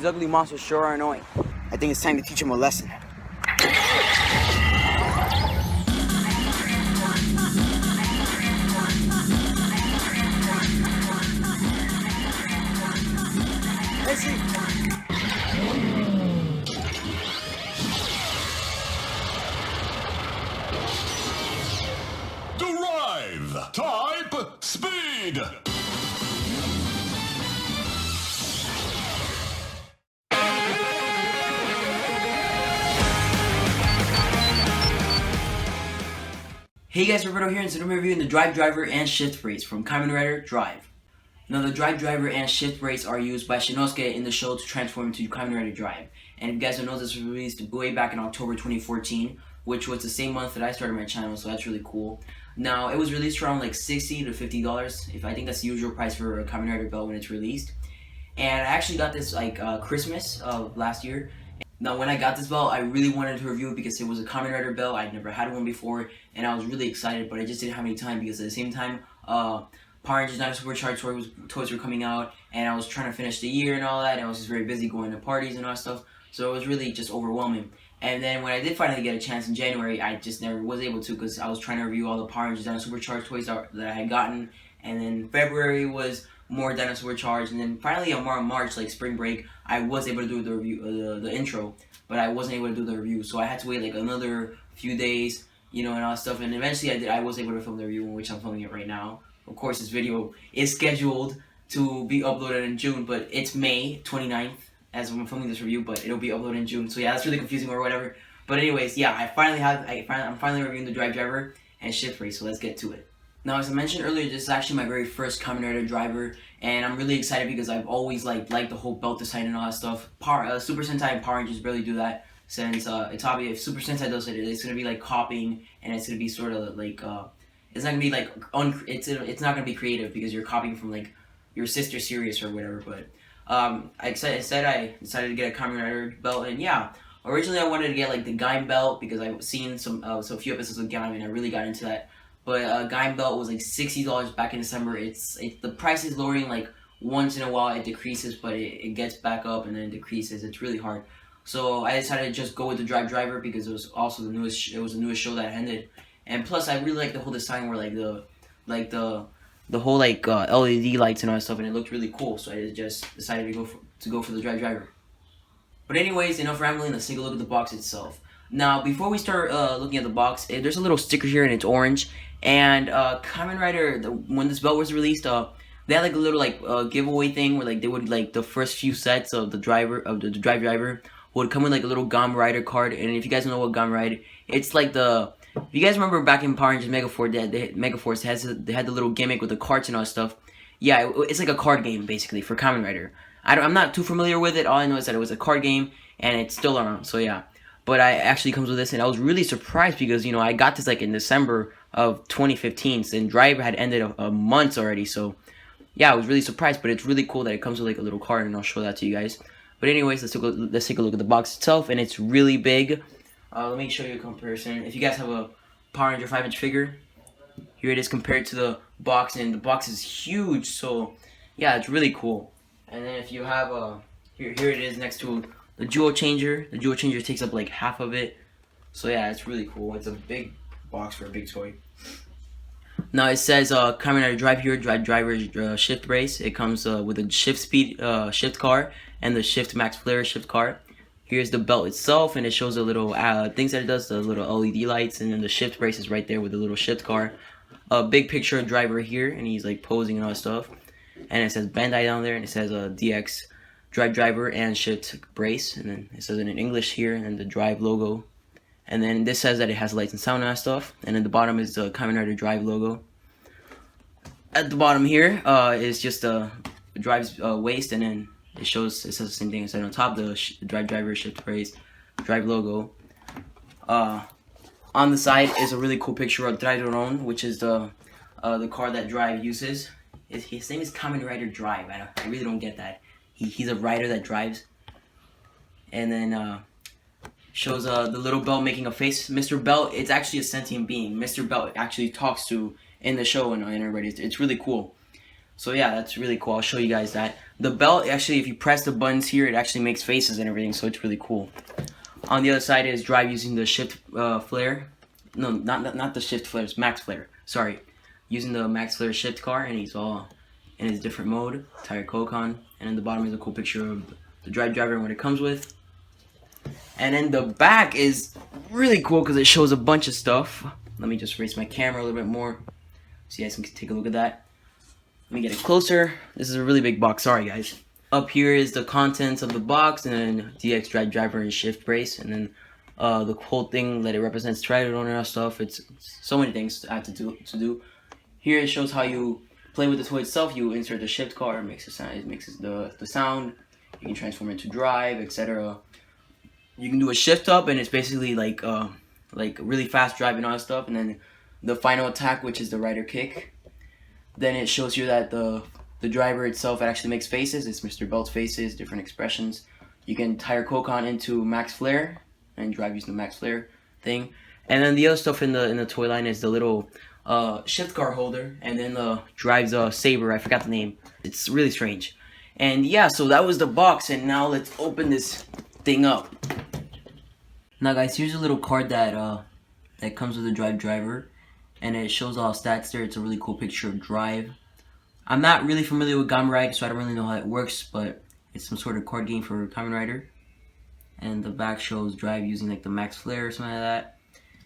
these ugly monsters sure are annoying. I think it's time to teach them a lesson. Henshin! Drive! Type! Speed! Hey guys, Roberto here, and today I'm reviewing the Drive Driver and Shift Brace from Kamen Rider Drive. Now the Drive Driver and Shift Brace are used by Shinosuke in the show to transform into Kamen Rider Drive. And if you guys don't know, this was released way back in October 2014, which was the same month that I started my channel, so that's really cool. Now, it was released around like $60 to $50, if I think that's the usual price for a Kamen Rider belt when it's released. And I actually got this like Christmas of last year. Now, when I got this belt, I really wanted to review it because it was a Kamen Rider belt. I'd never had one before, and I was really excited, but I just didn't have any time because at the same time, Power Rangers Dinosaur Supercharged toys were coming out, and I was trying to finish the year and all that, and I was just very busy going to parties and all that stuff, so it was really just overwhelming. And then when I did finally get a chance in January, I just never was able to because I was trying to review all the Power Rangers Dinosaur Supercharged toys that I had gotten, and then February was more Dinosaur Charged, and then finally on March, like spring break, I was able to do the review, the intro, but I wasn't able to do the review, so I had to wait like another few days, you know, and all that stuff, and eventually I was able to film the review, in which I'm filming it right now. Of course, this video is scheduled to be uploaded in June, but it's May 29th as I'm filming this review, but it'll be uploaded in June, so yeah, that's really confusing or whatever. But anyways, yeah, I'm finally reviewing the Drive Driver and Shift Brace, so let's get to it. Now, as I mentioned earlier, this is actually my very first Kamen Rider Driver, and I'm really excited because I've always liked the whole belt design and all that stuff. Super Sentai and Power Rangers barely do that, since it's obvious if Super Sentai does it, it's gonna be like copying, and it's gonna be sort of like it's not gonna be like it's not gonna be creative because you're copying from like your sister series or whatever. But I decided to get a Kamen Rider belt, and yeah. Originally, I wanted to get like the Gaim belt because I've seen a few episodes of Gaim, and I really got into that. But Gaim belt was like $60 back in December. The price is lowering like once in a while. It decreases, but it gets back up and then it decreases. It's really hard. So I decided to just go with the Drive Driver because it was also the newest show that ended, and plus I really like the whole design where the whole like LED lights and all that stuff, and it looked really cool. So I just decided to go for the Drive Driver. But anyways, enough rambling. Let's take a look at the box itself. Now, before we start looking at the box, there's a little sticker here and it's orange. And Kamen Rider, when this belt was released, they had like a little like giveaway thing where like they would like the first few sets of the Drive Driver would come with like a little Kamen Rider card. And if you guys don't know what Kamen Rider, it's like if you guys remember back in Power Rangers Megaforce, they had the little gimmick with the cards and all that stuff. Yeah, it's like a card game basically for Kamen Rider. I'm not too familiar with it. All I know is that it was a card game and it's still around. So yeah. But I actually comes with this, and I was really surprised because, you know, I got this like in December of 2015, and Drive had ended a month already, so yeah, I was really surprised, but it's really cool that it comes with like a little card, and I'll show that to you guys. But anyways, let's take a look at the box itself, and it's really big. Let me show you a comparison. If you guys have a Power Ranger 5-inch figure, here it is compared to the box, and the box is huge, so yeah, it's really cool. And then if you have here it is next to the Jewel Changer. The Jewel Changer takes up like half of it. So yeah, it's really cool. It's a big box for a big toy. Now it says Kamen Rider Drive here, Drive Driver Shift Brace. It comes with a Shift Speed Shift car and the Shift Max Flare Shift car. Here's the belt itself, and it shows the little things that it does, the little LED lights, and then the Shift Brace is right there with the little Shift car. A big picture of Driver here, and he's like posing and all that stuff. And it says Bandai down there, and it says DX Drive Driver and Shift Brace, and then it says it in English here, and then the Drive logo, and then this says that it has lights and sound and that stuff, and then the bottom is the Kamen Rider Drive logo. At the bottom here is just Drive's waist, and then it says the same thing. So on top, the Drive Driver Shift Brace Drive logo. On the side is a really cool picture of Drive, which is the car that Drive uses. His name is Kamen Rider Drive. I really don't get that. He's a rider that drives. And then shows the little belt making a face. Mr. Belt, it's actually a sentient being. Mr. Belt actually talks to in the show and everybody. It's really cool. So yeah, that's really cool. I'll show you guys that. The belt, actually, if you press the buttons here, it actually makes faces and everything, so it's really cool. On the other side is drive using the shift flare. No, not the shift flare, it's max flare. Sorry. Using the max flare shift car, and he's all in his different mode. Tire Kokon. And in the bottom is a cool picture of the drive driver and what it comes with. And then the back is really cool because it shows a bunch of stuff. Let me just raise my camera a little bit more so you guys can take a look at that. Let me get it closer. This is a really big box. Sorry, guys. Up here is the contents of the box, and then DX drive driver and shift brace, and then the whole thing that it represents Strider owner and stuff. It's so many things I have to do. Here it shows how you play with the toy itself. You insert the shift car, it makes a sound. It makes the sound. You can transform it to drive, etc. You can do a shift up, and it's basically like really fast drive and all that stuff. And then the final attack, which is the rider kick. Then it shows you that the driver itself actually makes faces. It's Mr. Belt's faces, different expressions. You can tire Kokon into max flare and drive using the max flare thing. And then the other stuff in the toy line is the little shift car holder, and then drives saber. I forgot the name. It's really strange. And yeah, so that was the box, and now let's open this thing up. Now guys, here's a little card that that comes with the drive driver, and it shows all stats there. It's a really cool picture of drive. I'm not really familiar with Kamen Rider, so I don't really know how it works, but it's some sort of card game for Kamen Rider. And the back shows drive using like the max flare or something like that.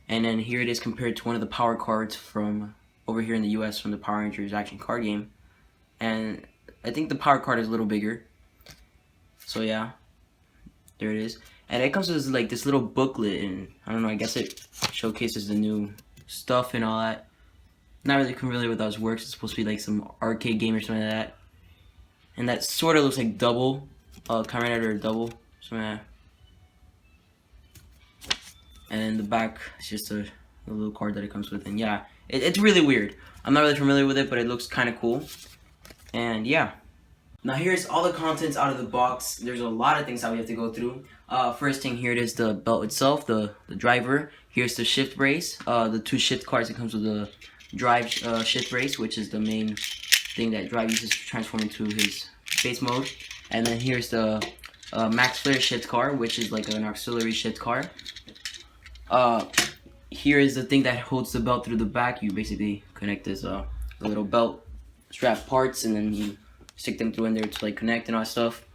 And then here it is compared to one of the power cards from over here in the US from the Power Rangers action card game. And I think the power card is a little bigger. So yeah, there it is. And it comes with like this little booklet, and I don't know, I guess it showcases the new stuff and all that. Not really familiar with how this works. It's supposed to be like some arcade game or something like that. And that sort of looks like Double, Kamen Rider Double, something like that. And then the back is just a little card that it comes with. And yeah, it's really weird. I'm not really familiar with it, but it looks kind of cool. And yeah. Now here's all the contents out of the box. There's a lot of things that we have to go through. First thing, here it is, the belt itself, the driver. Here's the shift brace, the 2 shift cards. It comes with the drive shift brace, which is the main thing that drive uses to transform into his base mode. And then here's the max flare shift car, which is like an auxiliary shift car. Here is the thing that holds the belt through the back. You basically connect this the little belt strap parts, and then you stick them through in there to like connect and all that stuff.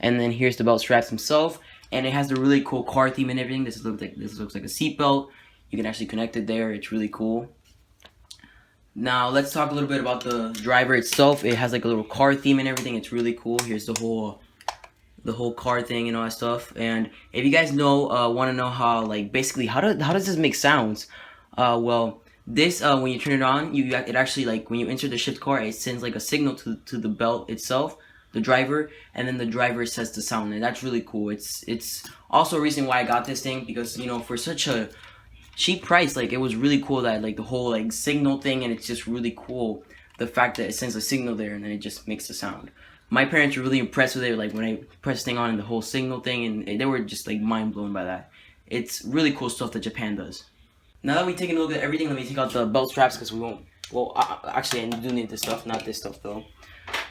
And then here's the belt straps himself, and it has the really cool car theme and everything. This looks like a seat belt. You can actually connect it there. It's really cool. Now let's talk a little bit about the driver itself. It has like a little car theme and everything. It's really cool. Here's the whole car thing and all that stuff. And if you guys know, want to know how, like, basically how does this make sounds? Well, this when you turn it on, it actually, like, when you enter the shift car, it sends like a signal to the belt itself, the driver, and then the driver sets the sound, and that's really cool. It's also a reason why I got this thing, because, you know, for such a cheap price, like, it was really cool that, like, the whole, like, signal thing, and it's just really cool the fact that it sends a signal there and then it just makes the sound. My parents were really impressed with it, like, when I pressed the thing on and the whole signal thing, and they were just, like, mind blown by that. It's really cool stuff that Japan does. Now that we've taken a look at everything, let me take out the belt straps, because we won't, well, actually, I do need this stuff, not this stuff, though.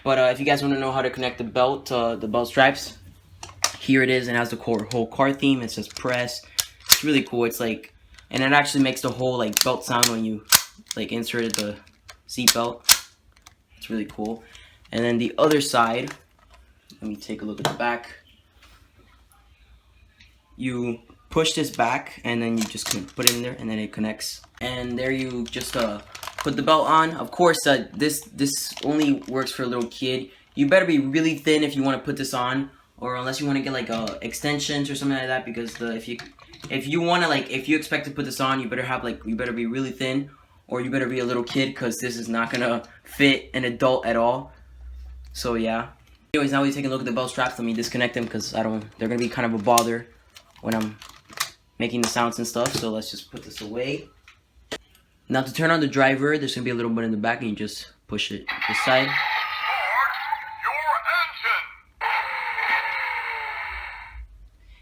But if you guys want to know how to connect the belt straps, here it is, and it has the whole car theme. It says press. It's really cool. It's like, and it actually makes the whole, like, belt sound when you, like, inserted the seat belt. It's really cool. And then the other side, let me take a look at the back. You push this back, and then you just put it in there, and then it connects. And there you just put the belt on. Of course, this only works for a little kid. You better be really thin if you want to put this on, or unless you want to get like extensions or something like that. Because if you want to, like, if you expect to put this on, you better be really thin, or you better be a little kid, because this is not gonna fit an adult at all. So yeah. Anyways, now we take a look at the belt straps. Let me disconnect them, because they're gonna be kind of a bother when I'm making the sounds and stuff. So let's just put this away. Now to turn on the driver, there's gonna be a little button in the back, and you just push it this side.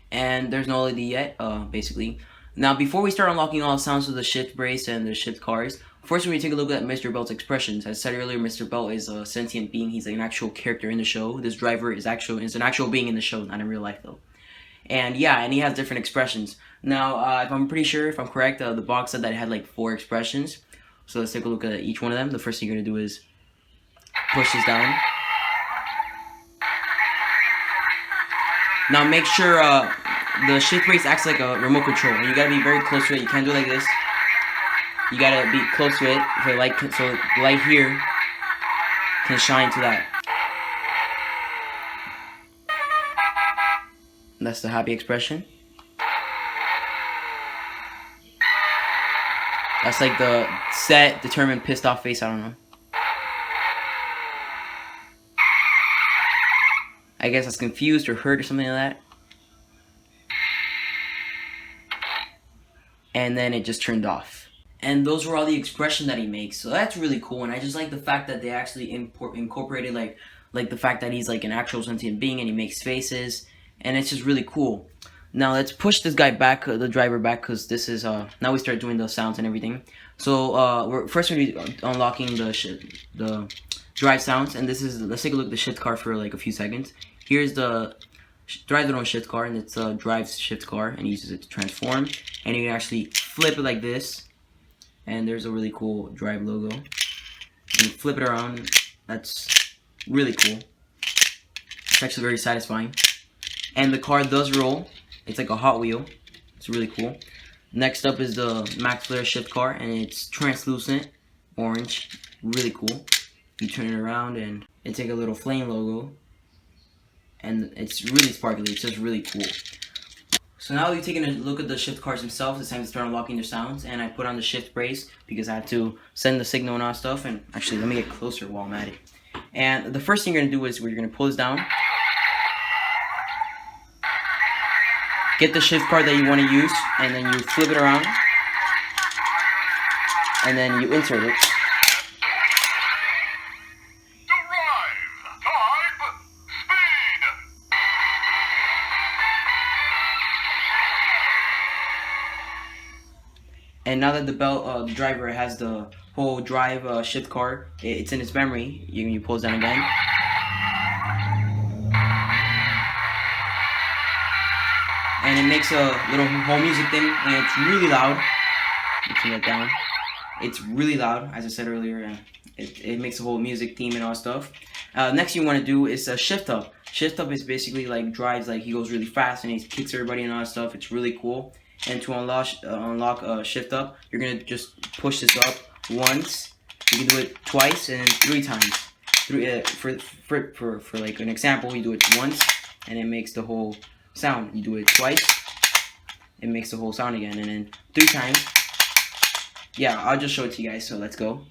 And there's no LED yet, basically. Now, before we start unlocking all the sounds of the shift brace and the shift cars, first we're going to take a look at Mr. Belt's expressions. As I said earlier, Mr. Belt is a sentient being. He's like an actual character in the show. This driver is an actual being in the show, not in real life though. And yeah, and he has different expressions. Now, if I'm correct, the box said that it had like 4 expressions. So let's take a look at each one of them. The first thing you're going to do is push this down. Now make sure the shift brace acts like a remote control, and you gotta be very close to it. You can't do it like this. You gotta be close to it so the light here can shine to that. That's the happy expression. That's like the set, determined, pissed off face. I don't know. I guess that's confused or hurt or something like that. And then it just turned off. And those were all the expression that he makes. So that's really cool. And I just like the fact that they actually incorporated like the fact that he's like an actual sentient being and he makes faces. And it's just really cool. Now let's push this guy back, the driver back, because this is now we start doing the sounds and everything. So we're first going to be unlocking the drive sounds, and let's take a look at the shift car for like a few seconds. Here's the drive the shift car, and it's a drive shift car, and uses it to transform. And you can actually flip it like this, and there's a really cool drive logo. You flip it around. That's really cool. It's actually very satisfying. And the car does roll. It's like a Hot Wheel. It's really cool. Next up is the Max Flare shift car, and it's translucent, orange, really cool. You turn it around, and it's like a little flame logo, and it's really sparkly. It's just really cool. So now we've taken a look at the shift cars themselves. It's time to start unlocking their sounds, and I put on the shift brace because I had to send the signal and all that stuff. And actually, let me get closer while I'm at it. And the first thing you're gonna do is you're gonna pull this down. Get the shift car that you want to use, and then you flip it around, and then you insert it. Drive, type, speed. And now that the driver has the whole drive shift car, it's in its memory. You pull it down again. And it makes a little whole music thing, and it's really loud. You turn that down. It's really loud, as I said earlier. It makes a whole music theme and all stuff. Next you want to do is a shift up. Shift up is basically like drives, like he goes really fast and he kicks everybody and all that stuff. It's really cool. And to unlock shift up, you're gonna just push this up once. You can do it twice and 3 times. For like an example, you do it once and it makes the whole sound. You do it twice, it makes the whole sound again, and then 3 times. Yeah, I'll just show it to you guys, so let's go.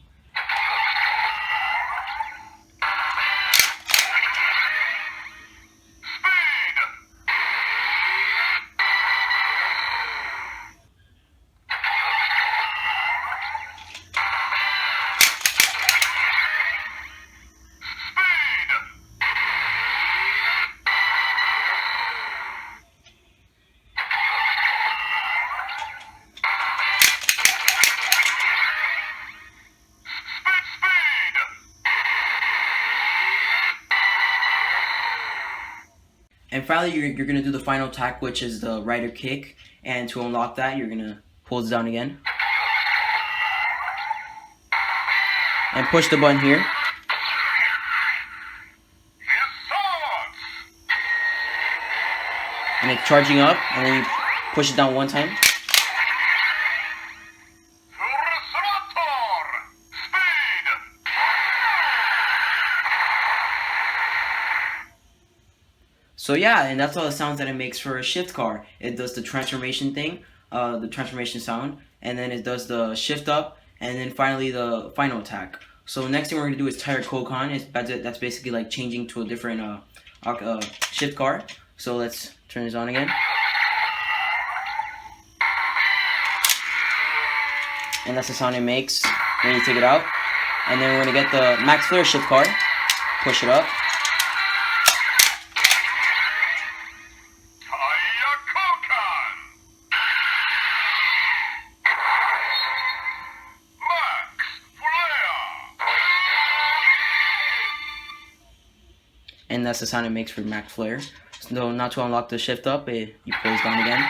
And finally, you're going to do the final attack, which is the rider kick. And to unlock that, you're going to pull this down again. And push the button here. And it's charging up, and then you push it down 1 time. So yeah, and that's all the sounds that it makes for a shift car. It does the transformation thing, the transformation sound, and then it does the shift up, and then finally the final attack. So next thing we're gonna do is tire Kokan. That's basically like changing to a different shift car. So let's turn this on again. And that's the sound it makes when you take it out. And then we're gonna get the Max Flare shift car, push it up. and that's the sound it makes for Max Flare. So not to unlock the shift up, you pull it down again.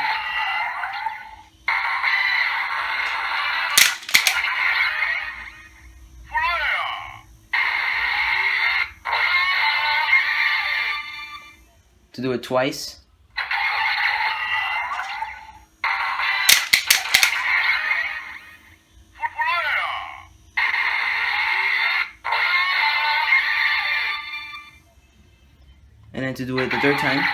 To do it twice. And then to do it the third time.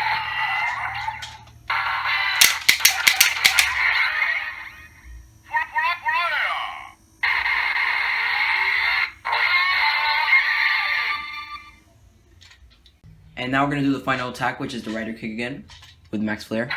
And now we're going to do the final attack, which is the Rider Kick again, with Max Flare.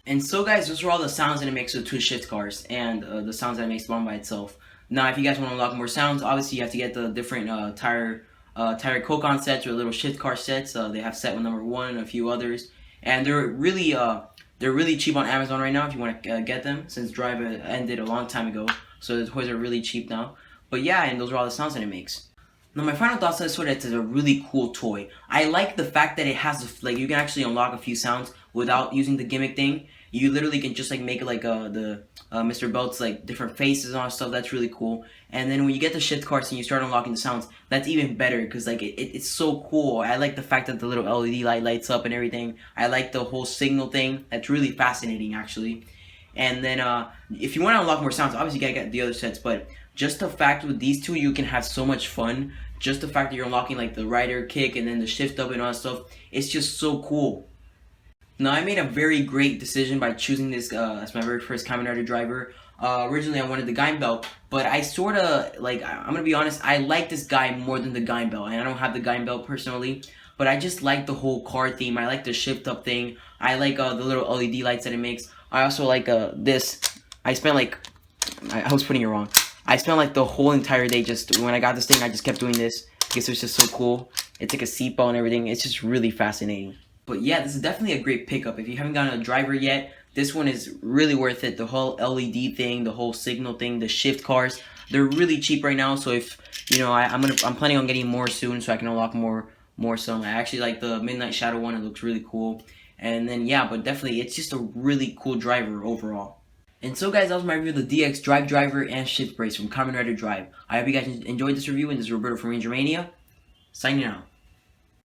And so guys, those are all the sounds that it makes with two shift cars, and the sounds that it makes one by itself. Now if you guys want to unlock more sounds, obviously you have to get the different tire Kokon sets or little shift car sets. They have set with number 1 and a few others. And they're really cheap on Amazon right now if you want to get them, since Drive ended a long time ago. So the toys are really cheap now. But yeah, and those are all the sounds that it makes. Now my final thoughts on this toy, it's a really cool toy. I like the fact that it has, like, you can actually unlock a few sounds without using the gimmick thing. You literally can just like make it like the Mr. Belt's like different faces and all that stuff. That's really cool. And then when you get the shift cards and you start unlocking the sounds, that's even better because like it's so cool. I like the fact that the little LED light lights up and everything. I like the whole signal thing. That's really fascinating actually. And then if you want to unlock more sounds, obviously you gotta get the other sets. But just the fact with these two, you can have so much fun. Just the fact that you're unlocking like the Rider Kick and then the shift up and all that stuff. It's just so cool. Now, I made a very great decision by choosing this as my very first Kamen Rider driver. Originally, I wanted the Kamen Belt, but I sort of, like, I'm going to be honest, I like this guy more than the Kamen Belt. And I don't have the Kamen Belt personally, but I just like the whole car theme. I like the shift-up thing. I like the little LED lights that it makes. I also like this. I spent, like, I was putting it wrong. I spent, like, the whole entire day just, when I got this thing, I just kept doing this because it was just so cool. It's like a seatbelt and everything. It's just really fascinating. But yeah, this is definitely a great pickup. If you haven't gotten a driver yet, this one is really worth it. The whole LED thing, the whole signal thing, the shift cars, they're really cheap right now. So if, you know, I'm planning on getting more soon so I can unlock more some. I actually like the Midnight Shadow one. It looks really cool. And then yeah, but definitely it's just a really cool driver overall. And so guys, that was my review of the DX Drive Driver and Shift Brace from Kamen Rider Drive. I hope you guys enjoyed this review, and this is Roberto from Ranger Mania, signing out.